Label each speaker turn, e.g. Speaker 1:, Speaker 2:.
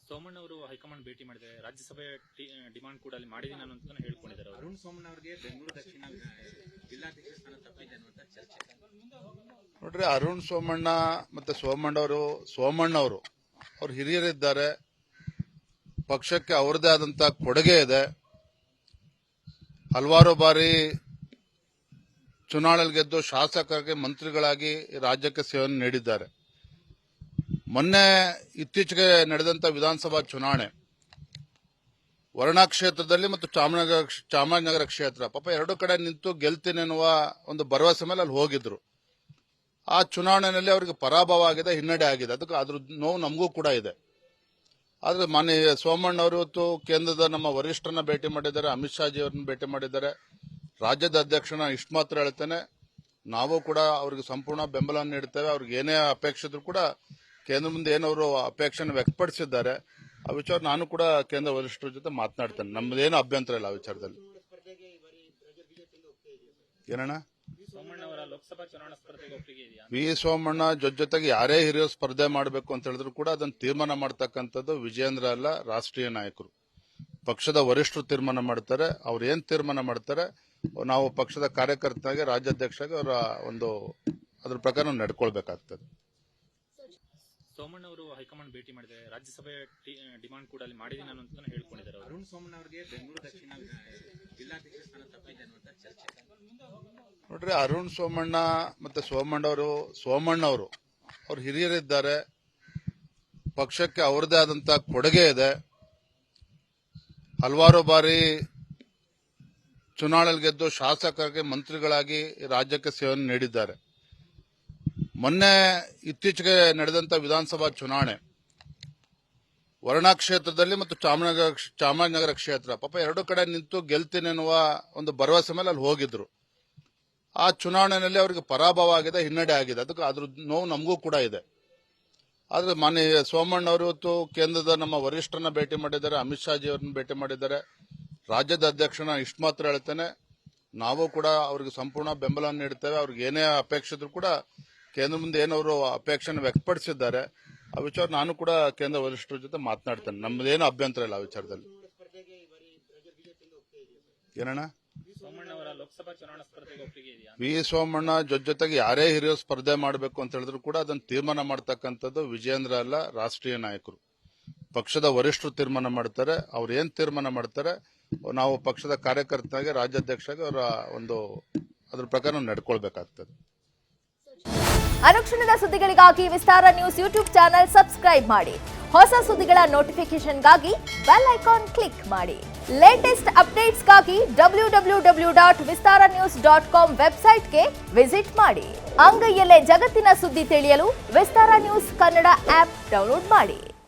Speaker 1: ಸೋಮಣ್ಣ ಅವರು ಹೈಕಮಾಂಡ್ ಭೇಟಿ ಮಾಡಿದ್ದಾರೆ. ರಾಜ್ಯಸಭೆ ಡಿಮಾಂಡ್ ಕೂಡ ಅಲ್ಲಿ ಮಾಡಿದೀನಿ ನಾನು ಅಂತ ಹೇಳ್ಕೊಂಡಿದ್ದಾರೆ.
Speaker 2: ಅರುಣ್ ಸೋಮಣ್ಣ ಅವರಿಗೆ ಬೆಂಗಳೂರು ದಕ್ಷಿಣ ಜಿಲ್ಲಾಧ್ಯಕ್ಷ ಸ್ಥಾನ ತಪ್ಪಿದೆ ಅನ್ನುವಂತ ಚರ್ಚೆ.
Speaker 3: ನೋಡ್ರಿ, ಅರುಣ್ ಸೋಮಣ್ಣ ಮತ್ತೆ ಸೋಮಣ್ಣವರು ಅವ್ರು ಹಿರಿಯರಿದ್ದಾರೆ. ಪಕ್ಷಕ್ಕೆ ಅವರದೇ ಆದಂತ ಕೊಡುಗೆ ಇದೆ. ಹಲವಾರು ಬಾರಿ ಚುನಾವಣೆಯಲ್ಲಿ ಗೆದ್ದು ಶಾಸಕರಿಗೆ ಮಂತ್ರಿಗಳಾಗಿ ರಾಜ್ಯಕ್ಕೆ ಸೇವೆಯನ್ನು ನೀಡಿದ್ದಾರೆ. ಮೊನ್ನೆ ಇತ್ತೀಚೆಗೆ ನಡೆದಂತ ವಿಧಾನಸಭಾ ಚುನಾವಣೆ ವರ್ಣಾ ಕ್ಷೇತ್ರದಲ್ಲಿ ಮತ್ತು ಚಾಮರಾಜನಗರ ಕ್ಷೇತ್ರ ಪಾಪ ಎರಡು ಕಡೆ ನಿಂತು ಗೆಲ್ತೀನಿ ಅನ್ನುವ ಒಂದು ಭರವಸೆ ಮೇಲೆ ಅಲ್ಲಿ ಹೋಗಿದ್ರು. ಆ ಚುನಾವಣೆಯಲ್ಲಿ ಅವರಿಗೆ ಪರಾಭವ ಆಗಿದೆ, ಹಿನ್ನಡೆ ಆಗಿದೆ. ಅದಕ್ಕೆ ಅದ್ರ ನೋವು ನಮಗೂ ಕೂಡ ಇದೆ. ಆದ್ರೆ ಮಾನ್ಯ ಸೋಮಣ್ಣ ಅವರು ಇವತ್ತು ಕೇಂದ್ರದ ನಮ್ಮ ವರಿಷ್ಠರನ್ನ ಭೇಟಿ ಮಾಡಿದ್ದಾರೆ, ಅಮಿತ್ ಶಾ ಜಿ ಅವರನ್ನ ಭೇಟಿ ಮಾಡಿದ್ದಾರೆ. ರಾಜ್ಯದ ಅಧ್ಯಕ್ಷನ ಇಷ್ಟು ಮಾತ್ರ ಹೇಳ್ತೇನೆ, ನಾವು ಕೂಡ ಅವ್ರಿಗೆ ಸಂಪೂರ್ಣ ಬೆಂಬಲ ನೀಡ್ತೇವೆ. ಅವ್ರಿಗೆ ಏನೇ ಅಪೇಕ್ಷೆ ಇದ್ರೂ ಕೂಡ ಕೇಂದ್ರ ಮುಂದೆ ಏನವರು ಅಪೇಕ್ಷೆಯನ್ನು ವ್ಯಕ್ತಪಡಿಸಿದ್ದಾರೆ ಆ ವಿಚಾರ ನಾನು ಕೂಡ ಕೇಂದ್ರ ವರಿಷ್ಠರ ಜೊತೆ ಮಾತನಾಡ್ತೇನೆ. ನಮ್ದೇನು ಅಭ್ಯಂತರ ಇಲ್ಲ ಆ ವಿಚಾರದಲ್ಲಿ. ಏನಣ್ಣ, ವಿ ಸೋಮಣ್ಣ ಜೊತೆಗೆ ಯಾರೇ ಹಿರಿಯರು ಸ್ಪರ್ಧೆ ಮಾಡಬೇಕು ಅಂತ ಹೇಳಿದ್ರು ಕೂಡ ಅದನ್ನು ತೀರ್ಮಾನ ಮಾಡತಕ್ಕಂಥದ್ದು ವಿಜಯೇಂದ್ರ ಅಲ್ಲ, ರಾಷ್ಟ್ರೀಯ ನಾಯಕರು. ಪಕ್ಷದ ವರಿಷ್ಠರು ತೀರ್ಮಾನ ಮಾಡ್ತಾರೆ. ಅವ್ರು ಏನ್ ತೀರ್ಮಾನ ಮಾಡ್ತಾರೆ ನಾವು ಪಕ್ಷದ ಕಾರ್ಯಕರ್ತನಾಗಿ ರಾಜ್ಯಾಧ್ಯಕ್ಷರಾಗಿ ಅವರ ಅದ್ರ ಪ್ರಕಾರ ನಡ್ಕೊಳ್ಬೇಕಾಗ್ತದೆ.
Speaker 1: ಸೋಮಣ್ಣ ಅವರು ಹೈಕಮಾಂಡ್ ಭೇಟಿ ಮಾಡಿದ್ದಾರೆ. ರಾಜ್ಯಸಭೆ ಡಿಮಾಂಡ್ ಕೂಡ ಅಲ್ಲಿ ಮಾಡಿದೀನಿ ನಾನು ಅಂತ ಹೇಳ್ಕೊಂಡಿದ್ದಾರೆ.
Speaker 2: ಅರುಣ್ ಸೋಮಣ್ಣ ಅವರಿಗೆ ಬೆಂಗಳೂರು ದಕ್ಷಿಣ ಜಿಲ್ಲಾಧ್ಯಕ್ಷ ಸ್ಥಾನ ತಪ್ಪಿದೆ ಅನ್ನುವಂತ ಚರ್ಚೆ.
Speaker 3: ನೋಡ್ರಿ, ಅರುಣ್ ಸೋಮಣ್ಣ ಮತ್ತೆ ಸೋಮಣ್ಣವರು ಅವ್ರು ಹಿರಿಯರಿದ್ದಾರೆ. ಪಕ್ಷಕ್ಕೆ ಅವರದೇ ಆದಂತ ಕೊಡುಗೆ ಇದೆ. ಹಲವಾರು ಬಾರಿ ಚುನಾವಣೆಯಲ್ಲಿ ಗೆದ್ದು ಶಾಸಕರಿಗೆ ಮಂತ್ರಿಗಳಾಗಿ ರಾಜ್ಯಕ್ಕೆ ಸೇವೆಯನ್ನು ನೀಡಿದ್ದಾರೆ. ಮೊನ್ನೆ ಇತ್ತೀಚೆಗೆ ನಡೆದಂತ ವಿಧಾನಸಭಾ ಚುನಾವಣೆ ವರ್ಣಾ ಕ್ಷೇತ್ರದಲ್ಲಿ ಮತ್ತು ಚಾಮರಾಜನಗರ ಕ್ಷೇತ್ರ ಪಾಪ ಎರಡು ಕಡೆ ನಿಂತು ಗೆಲ್ತೀನಿ ಅನ್ನುವ ಒಂದು ಭರವಸೆ ಮೇಲೆ ಅಲ್ಲಿ ಹೋಗಿದ್ರು. ಆ ಚುನಾವಣೆಯಲ್ಲಿ ಅವರಿಗೆ ಪರಾಭವ ಆಗಿದೆ, ಹಿನ್ನಡೆ ಆಗಿದೆ. ಅದಕ್ಕೆ ಅದ್ರ ನೋವು ನಮಗೂ ಕೂಡ ಇದೆ. ಆದ್ರೆ ಮಾನ್ಯ ಸೋಮಣ್ಣ ಅವರು ಇವತ್ತು ಕೇಂದ್ರದ ನಮ್ಮ ವರಿಷ್ಠರನ್ನ ಭೇಟಿ ಮಾಡಿದ್ದಾರೆ, ಅಮಿತ್ ಶಾ ಜಿ ಅವರನ್ನ ಭೇಟಿ ಮಾಡಿದ್ದಾರೆ. ರಾಜ್ಯದ ಅಧ್ಯಕ್ಷನ ಇಷ್ಟು ಮಾತ್ರ ಹೇಳ್ತೇನೆ, ನಾವು ಕೂಡ ಅವ್ರಿಗೆ ಸಂಪೂರ್ಣ ಬೆಂಬಲ ನೀಡ್ತೇವೆ. ಅವ್ರಿಗೆ ಏನೇ ಅಪೇಕ್ಷೆ ಇದ್ರೂ ಕೂಡ ಕೇಂದ್ರ ಮುಂದೆ ಏನವರು ಅಪೇಕ್ಷೆಯನ್ನು ವ್ಯಕ್ತಪಡಿಸಿದ್ದಾರೆ ಆ ವಿಚಾರ ನಾನು ಕೂಡ ಕೇಂದ್ರ ವರಿಷ್ಠರ ಜೊತೆ ಮಾತನಾಡ್ತೇನೆ. ನಮ್ದೇನು ಅಭ್ಯಂತರ ಇಲ್ಲ ಆ ವಿಚಾರದಲ್ಲಿ. ಏನಣ್ಣ, ವಿ ಸೋಮಣ್ಣ ಜೊತೆಗೆ ಯಾರೇ ಹಿರಿಯರು ಸ್ಪರ್ಧೆ ಮಾಡಬೇಕು ಅಂತ ಹೇಳಿದ್ರು ಕೂಡ ಅದನ್ನು ತೀರ್ಮಾನ ಮಾಡತಕ್ಕಂಥದ್ದು ವಿಜಯೇಂದ್ರ ಅಲ್ಲ, ರಾಷ್ಟ್ರೀಯ ನಾಯಕರು. ಪಕ್ಷದ ವರಿಷ್ಠರು ತೀರ್ಮಾನ ಮಾಡ್ತಾರೆ. ಅವ್ರು ಏನ್ ತೀರ್ಮಾನ ಮಾಡ್ತಾರೆ ನಾವು ಪಕ್ಷದ ಕಾರ್ಯಕರ್ತನಾಗಿ ರಾಜ್ಯಾಧ್ಯಕ್ಷರಾಗಿ ಅವರ ಅದ್ರ ಪ್ರಕಾರ ನಡ್ಕೊಳ್ಬೇಕಾಗ್ತದೆ.
Speaker 4: ಅನುಕ್ಷಣದ ಸುದ್ದಿಗಳಿಗಾಗಿ ವಿಸ್ತಾರ ನ್ಯೂಸ್ ಯೂಟ್ಯೂಬ್ ಚಾನೆಲ್ ಸಬ್ಸ್ಕ್ರೈಬ್ ಮಾಡಿ. ಹೊಸ ಸುದ್ದಿಗಳ ನೋಟಿಫಿಕೇಶನ್ಗಾಗಿ ಬೆಲ್ ಐಕಾನ್ ಕ್ಲಿಕ್ ಮಾಡಿ. ಲೇಟೆಸ್ಟ್ ಅಪ್ಡೇಟ್ಸ್ಗಾಗಿ www.vistaranews.com ವೆಬ್ಸೈಟ್ಗೆ ವಿಸಿಟ್ ಮಾಡಿ. ಅಂಗೈಯಲ್ಲೇ ಜಗತ್ತಿನ ಸುದ್ದಿ ತಿಳಿಯಲು ವಿಸ್ತಾರ ನ್ಯೂಸ್ ಕನ್ನಡ ಆಪ್ ಡೌನ್ಲೋಡ್ ಮಾಡಿ.